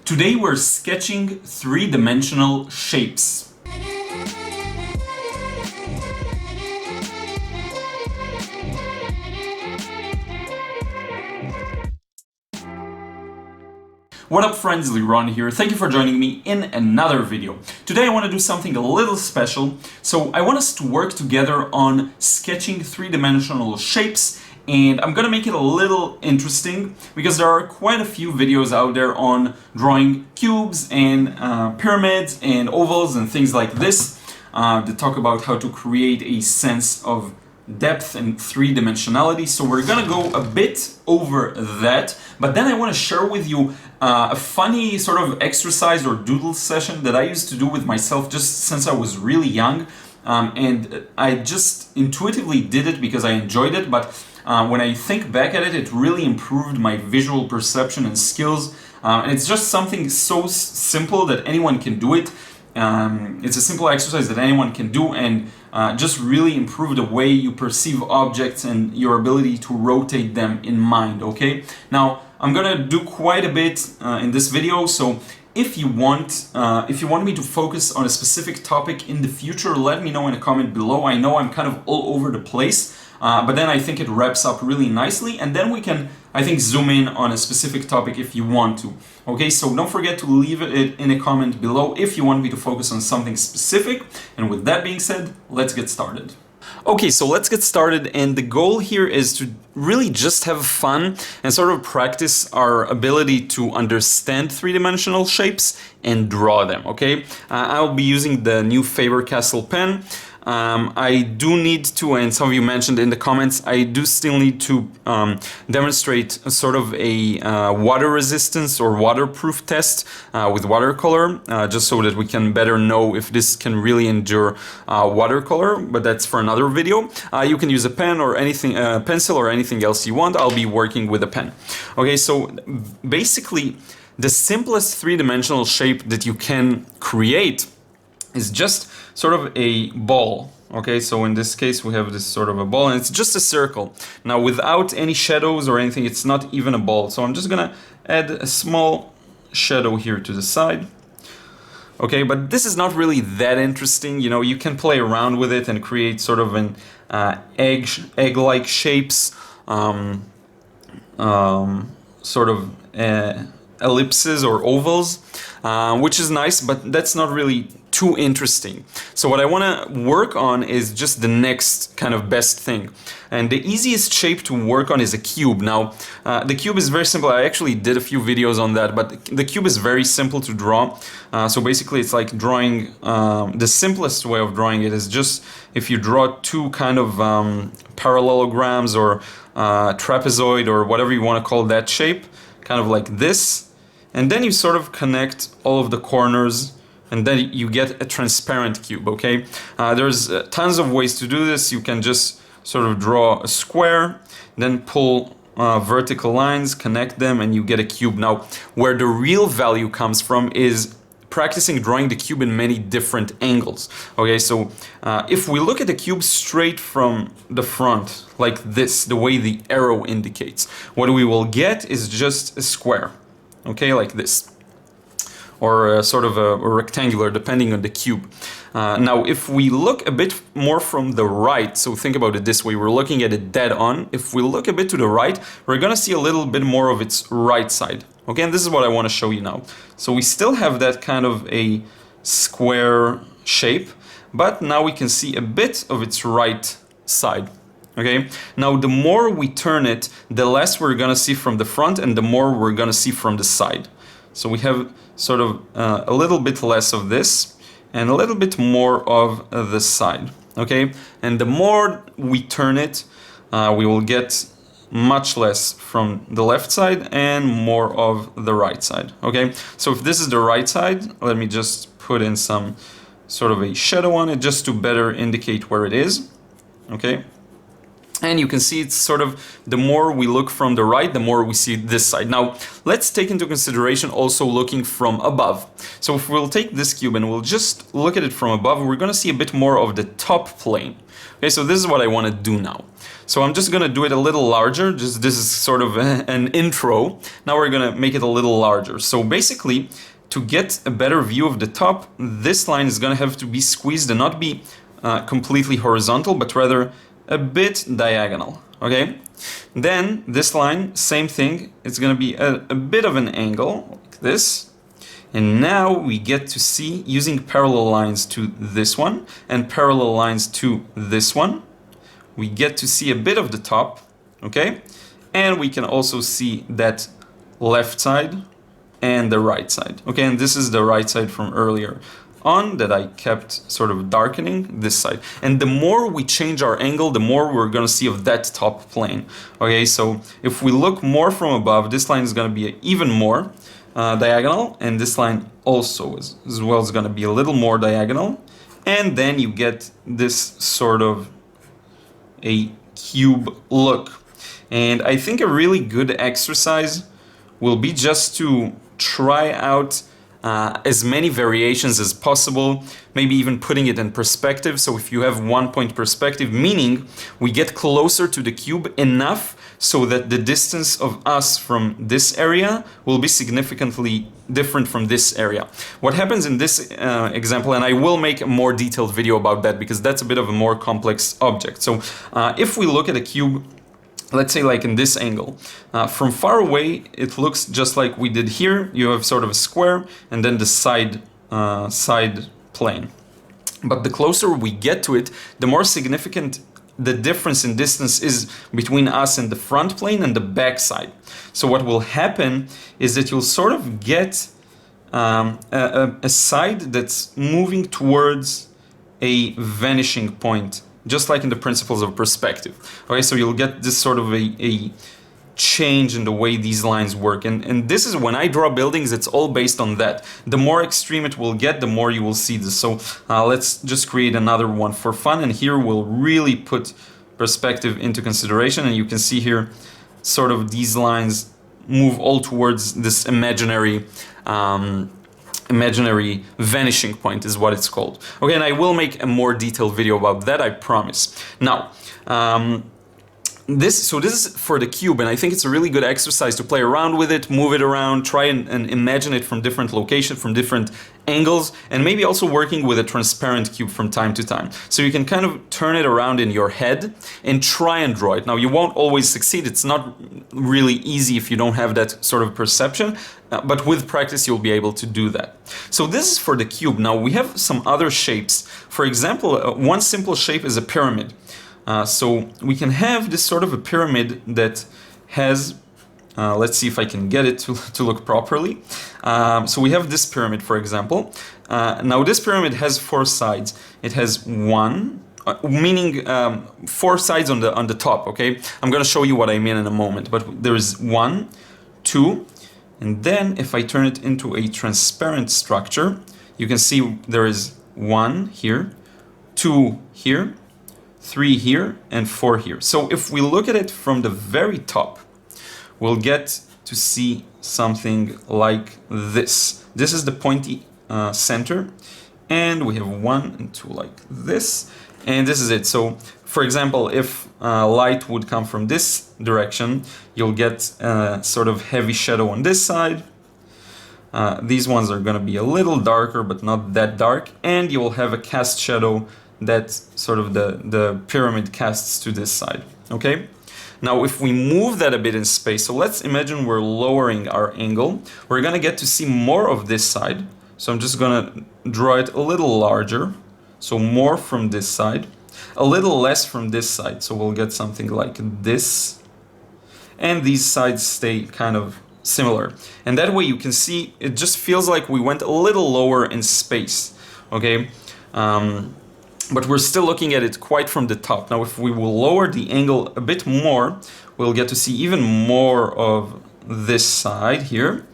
Today we're sketching three-dimensional shapes. What up friends, Liron here. Thank you for joining me in another video. Today I want to do something a little special. So I want us to work together on sketching three-dimensional shapes, and I'm gonna make it a little interesting because there are quite a few videos out there on drawing cubes and pyramids and ovals and things like this that talk about how to create a sense of depth and three-dimensionality. So we're gonna go a bit over that, but then I want to share with you a funny sort of exercise or doodle session that I used to do with myself just since I was really young, and I just intuitively did it because I enjoyed it, but when I think back at it, it really improved my visual perception and skills, and it's just something so simple that anyone can do it. It's a simple exercise that anyone can do, and just really improve the way you perceive objects and your ability to rotate them in mind, okay? Now, I'm gonna do quite a bit in this video, so if you want me to focus on a specific topic in the future, let me know in a comment below. I know I'm kind of all over the place, but then I think it wraps up really nicely, and then we can, I think, zoom in on a specific topic if you want to. Okay, so don't forget to leave it in a comment below if you want me to focus on something specific. And with that being said, let's get started. Okay, so let's get started, and the goal here is to really just have fun and sort of practice our ability to understand three-dimensional shapes and draw them, okay? I'll be using the new Faber-Castell pen. I do need to, and some of you mentioned in the comments, I do still need to demonstrate a sort of a water resistance or waterproof test with watercolor, just so that we can better know if this can really endure watercolor, but that's for another video. You can use a pen or anything, pencil or anything else you want. I'll be working with a pen. Okay, so basically the simplest three-dimensional shape that you can create is just sort of a ball. Okay, so in this case we have this sort of a ball, and it's just a circle. Now, without any shadows or anything, it's not even a ball. So I'm just gonna add a small shadow here to the side. Okay, but this is not really that interesting. You know, you can play around with it and create sort of an egg-like shapes, sort of ellipses or ovals, which is nice, but that's not really too interesting. So what I want to work on is just the next kind of best thing. And the easiest shape to work on is a cube. Now, the cube is very simple. I actually did a few videos on that, but the cube is very simple to draw. So basically it's like drawing, the simplest way of drawing it is just if you draw two kind of parallelograms or trapezoid or whatever you want to call that shape, kind of like this, and then you sort of connect all of the corners, and then you get a transparent cube, okay? There's tons of ways to do this. You can just sort of draw a square, then pull vertical lines, connect them, and you get a cube. Now, where the real value comes from is practicing drawing the cube in many different angles. Okay, so if we look at the cube straight from the front, like this, the way the arrow indicates, what we will get is just a square, okay, like this, or sort of a rectangular, depending on the cube. Now, if we look a bit more from the right, so think about it this way, we're looking at it dead on. If we look a bit to the right, we're gonna see a little bit more of its right side. Okay, and this is what I want to show you now. So we still have that kind of a square shape, but now we can see a bit of its right side. Okay, now the more we turn it, the less we're gonna see from the front and the more we're gonna see from the side. So we have sort of a little bit less of this and a little bit more of the side. Okay, and the more we turn it, we will get much less from the left side and more of the right side. Okay, so if this is the right side, let me just put in some sort of a shadow on it just to better indicate where it is. Okay, and you can see it's sort of, the more we look from the right, the more we see this side. Now, let's take into consideration also looking from above. So if we'll take this cube and we'll just look at it from above, we're gonna see a bit more of the top plane. Okay, so this is what I want to do now. So I'm just gonna do it a little larger. Just this is sort of an intro. Now we're gonna make it a little larger. So basically, to get a better view of the top, this line is gonna have to be squeezed and not be completely horizontal, but rather a bit diagonal, okay? Then this line, same thing, it's gonna be a bit of an angle, like this. And now we get to see, using parallel lines to this one and parallel lines to this one, we get to see a bit of the top, okay? And we can also see that left side and the right side, okay? And this is the right side from earlier on that I kept sort of darkening this side. And the more we change our angle, the more we're gonna see of that top plane, okay? So if we look more from above, this line is gonna be even more diagonal, and this line also as well is gonna be a little more diagonal. And then you get this sort of a cube look. And I think a really good exercise will be just to try out as many variations as possible, maybe even putting it in perspective. So if you have 1-point perspective, meaning we get closer to the cube enough so that the distance of us from this area will be significantly different from this area. What happens in this example, and I will make a more detailed video about that because that's a bit of a more complex object. So if we look at a cube, let's say like in this angle, from far away it looks just like we did here. You have sort of a square and then the side plane. But the closer we get to it, the more significant the difference in distance is between us and the front plane and the back side. So what will happen is that you'll sort of get a side that's moving towards a vanishing point, just like in the principles of perspective. Okay, so you'll get this sort of a change in the way these lines work. And this is when I draw buildings, it's all based on that. The more extreme it will get, the more you will see this. So let's just create another one for fun. And here we'll really put perspective into consideration. And you can see here sort of these lines move all towards this imaginary vanishing point is what it's called. Okay, and I will make a more detailed video about that, I promise. Now, this is for the cube, and I think it's a really good exercise to play around with it, move it around, try and imagine it from different locations, from different angles, and maybe also working with a transparent cube from time to time. So you can kind of turn it around in your head and try and draw it. Now, you won't always succeed. It's not really easy if you don't have that sort of perception, but with practice, you'll be able to do that. So this is for the cube. Now, we have some other shapes. For example, one simple shape is a pyramid. So we can have this sort of a pyramid that has, let's see if I can get it to look properly. So we have this pyramid, for example. Now this pyramid has 4 sides. It has one, meaning 4 sides on the top, okay? I'm gonna show you what I mean in a moment, but there is 1, 2, and then if I turn it into a transparent structure, you can see there is 1 here, 2 here, 3 here, and 4 here. So if we look at it from the very top, we'll get to see something like this. This is the pointy center, and we have 1 and 2 like this, and this is it. So for example, if light would come from this direction, you'll get sort of heavy shadow on this side. These ones are going to be a little darker, but not that dark, and you will have a cast shadow that sort of the pyramid casts to this side, okay? Now, if we move that a bit in space, so let's imagine we're lowering our angle, we're gonna get to see more of this side. So I'm just gonna draw it a little larger, so more from this side, a little less from this side, so we'll get something like this. And these sides stay kind of similar. And that way you can see, it just feels like we went a little lower in space, okay? But we're still looking at it quite from the top. Now, if we will lower the angle a bit more, we'll get to see even more of this side here,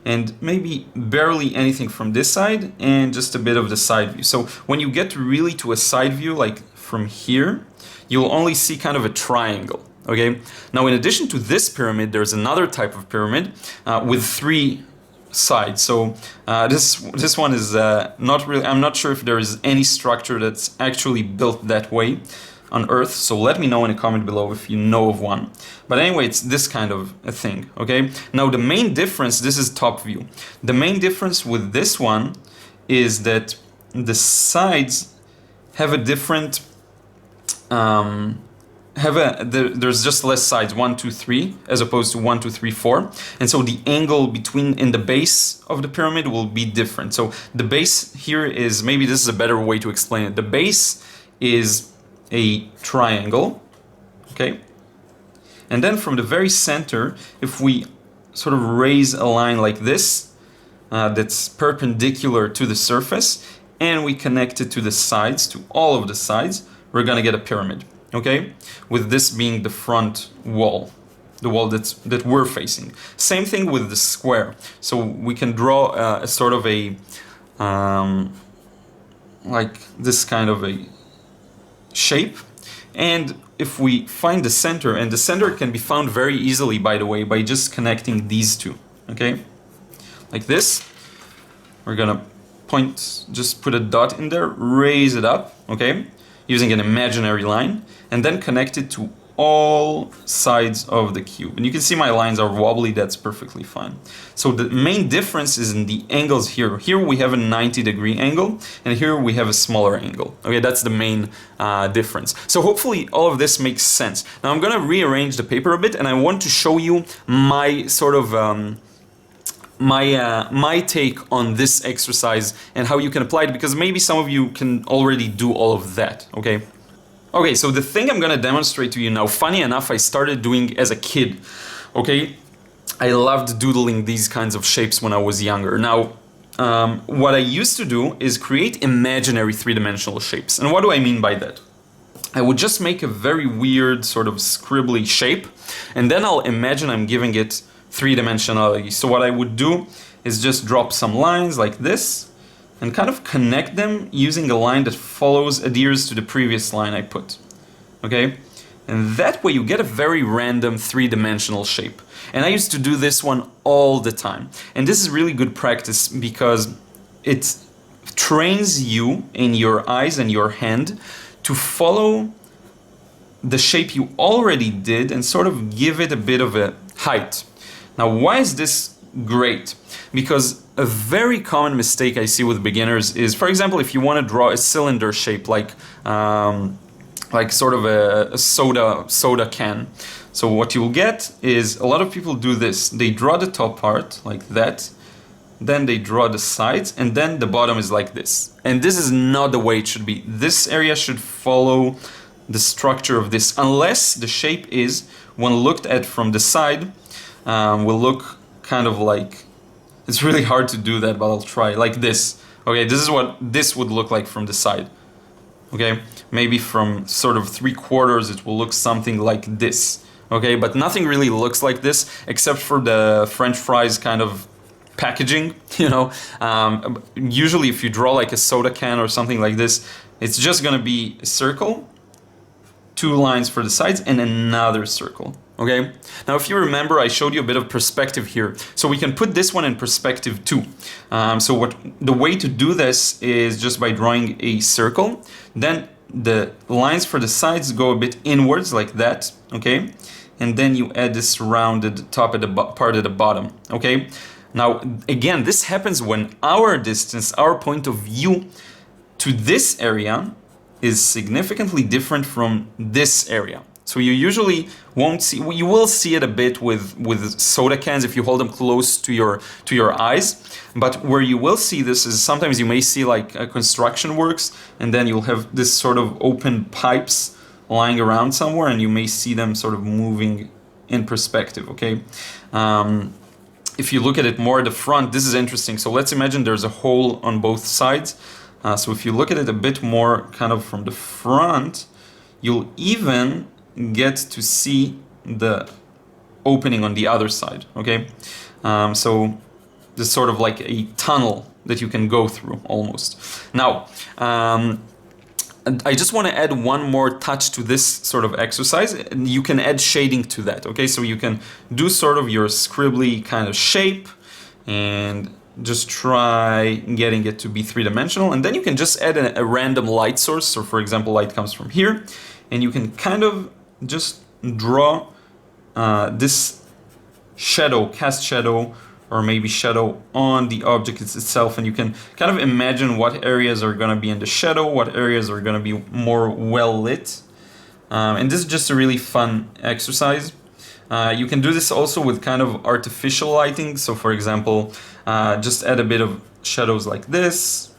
and maybe barely anything from this side, and just a bit of the side view. So when you get really to a side view, like from here, you'll only see kind of a triangle, okay? Now, in addition to this pyramid, there's another type of pyramid with 3 sides. So this one is not really, I'm not sure if there is any structure that's actually built that way. on Earth, so let me know in a comment below if you know of one. But anyway, it's this kind of a thing, okay? Now the main difference, this is top view. The main difference with this one is that the sides have a different, there's just less sides, 1, 2, 3, as opposed to 1, 2, 3, 4. And so the angle between, in the base of the pyramid will be different. So the base here is, maybe this is a better way to explain it. The base is a triangle, okay? And then from the very center, if we sort of raise a line like this, that's perpendicular to the surface, and we connect it to the sides, to all of the sides, we're gonna get a pyramid. Okay, with this being the front wall, the wall that we're facing. Same thing with the square. So we can draw a sort of a, like this kind of a shape. And if we find the center, and the center can be found very easily, by the way, by just connecting these two, okay? Like this, we're gonna point, just put a dot in there, raise it up, okay? Using an imaginary line, and then connect it to all sides of the cube. And you can see my lines are wobbly, that's perfectly fine. So the main difference is in the angles here. Here we have a 90-degree angle, and here we have a smaller angle. Okay, that's the main difference. So hopefully all of this makes sense. Now I'm gonna rearrange the paper a bit, and I want to show you my sort of my take on this exercise and how you can apply it, because maybe some of you can already do all of that, okay? Okay, so the thing I'm gonna demonstrate to you now, funny enough, I started doing as a kid, okay? I loved doodling these kinds of shapes when I was younger. Now, what I used to do is create imaginary three-dimensional shapes. And what do I mean by that? I would just make a very weird sort of scribbly shape, and then I'll imagine I'm giving it three-dimensionality. So what I would do is just drop some lines like this and kind of connect them using a line that adheres to the previous line I put, okay? And that way you get a very random three-dimensional shape. And I used to do this one all the time. And this is really good practice because it trains you in your eyes and your hand to follow the shape you already did and sort of give it a bit of a height. Now, why is this great? Because a very common mistake I see with beginners is, for example, if you want to draw a cylinder shape like sort of a soda can. So what you'll get is a lot of people do this. They draw the top part like that, then they draw the sides, and then the bottom is like this. And this is not the way it should be. This area should follow the structure of this, unless the shape is, when looked at from the side, will look kind of like, it's really hard to do that, but I'll try, like this. Okay, this is what this would look like from the side. Okay, maybe from sort of 3/4 it will look something like this. Okay, but nothing really looks like this except for the French fries kind of packaging, you know. Usually if you draw like a soda can or something like this, it's just gonna be a circle, 2 lines for the sides, and another circle. Okay, now if you remember, I showed you a bit of perspective here, so we can put this one in perspective too. So the way to do this is just by drawing a circle, then the lines for the sides go a bit inwards like that, okay, and then you add this rounded top at the part at the bottom, okay. Now again, this happens when our distance, our point of view to this area is significantly different from this area. So you usually won't see, you will see it a bit with soda cans if you hold them close to your eyes. But where you will see this is sometimes you may see like construction works, and then you'll have this sort of open pipes lying around somewhere, and you may see them sort of moving in perspective, okay? If you look at it more at the front, this is interesting. So let's imagine there's a hole on both sides. So if you look at it a bit more kind of from the front, you'll even get to see the opening on the other side, okay? So there's sort of like a tunnel that you can go through almost. Now, I just want to add one more touch to this sort of exercise. You can add shading to that, okay? So you can do sort of your scribbly kind of shape and just try getting it to be three-dimensional, and then you can just add a random light source. So for example, light comes from here, and you can kind of just draw this shadow, cast shadow, or maybe shadow on the object itself, and you can kind of imagine what areas are going to be in the shadow, what areas are going to be more well lit. And this is just a really fun exercise. You can do this also with kind of artificial lighting. So for example, just add a bit of shadows like this.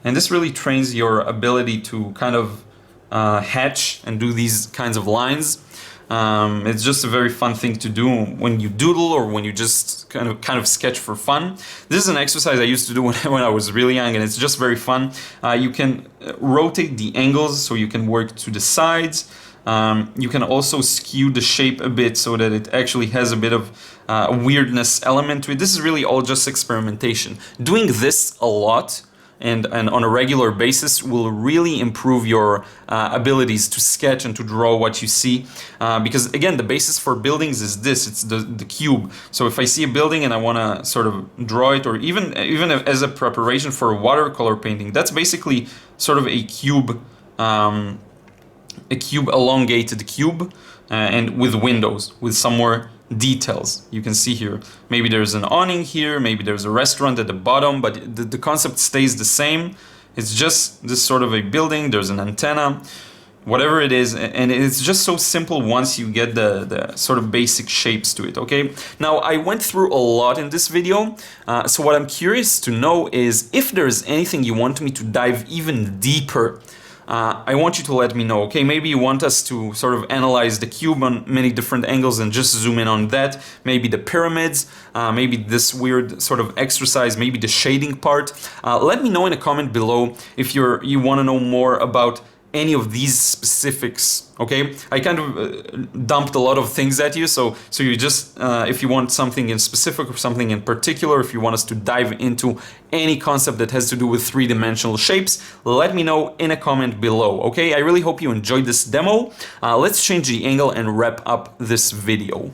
And this really trains your ability to kind of hatch and do these kinds of lines. It's just a very fun thing to do when you doodle or when you just kind of sketch for fun. This is an exercise I used to do when I was really young, and it's just very fun. You can rotate the angles so you can work to the sides. You can also skew the shape a bit so that it actually has a bit of a weirdness element to it. This is really all just experimentation. Doing this a lot and on a regular basis will really improve your abilities to sketch and to draw what you see. Because again, the basis for buildings is this, it's the cube. So if I see a building and I want to sort of draw it, or even as a preparation for a watercolor painting, that's basically sort of a cube elongated cube, and with windows, with some more details. You can see here, maybe there's an awning here, maybe there's a restaurant at the bottom, but the concept stays the same. It's just this sort of a building, there's an antenna, whatever it is, and it's just so simple once you get the sort of basic shapes to it, okay? Now, I went through a lot in this video, so what I'm curious to know is if there's anything you want me to dive even deeper. I want you to let me know, okay? Maybe you want us to sort of analyze the cube on many different angles and just zoom in on that. Maybe the pyramids, maybe this weird sort of exercise, maybe the shading part. Let me know in a comment below if you want to know more about any of these specifics, okay? I kind of dumped a lot of things at you, so you just, if you want something in specific or something in particular, if you want us to dive into any concept that has to do with three-dimensional shapes, let me know in a comment below, okay? I really hope you enjoyed this demo. Let's change the angle and wrap up this video.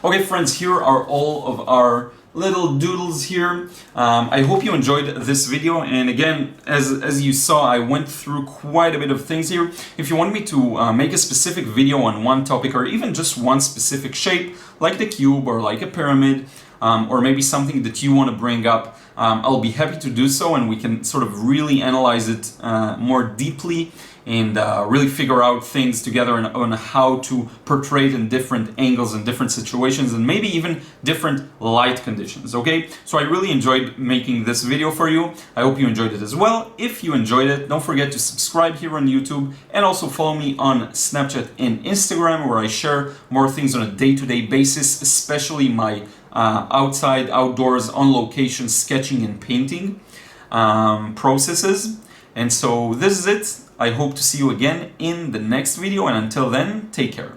Okay, friends, here are all of our little doodles here. I hope you enjoyed this video, and again, as you saw, I went through quite a bit of things here. If you want me to make a specific video on one topic, or even just one specific shape, like the cube or like a pyramid, or maybe something that you want to bring up, I'll be happy to do so, and we can sort of really analyze it more deeply and really figure out things together on how to portray it in different angles and different situations, and maybe even different light conditions, okay? So I really enjoyed making this video for you. I hope you enjoyed it as well. If you enjoyed it, don't forget to subscribe here on YouTube, and also follow me on Snapchat and Instagram, where I share more things on a day-to-day basis, especially my outdoors, on location sketching and painting processes. And so this is it. I hope to see you again in the next video, and until then, take care.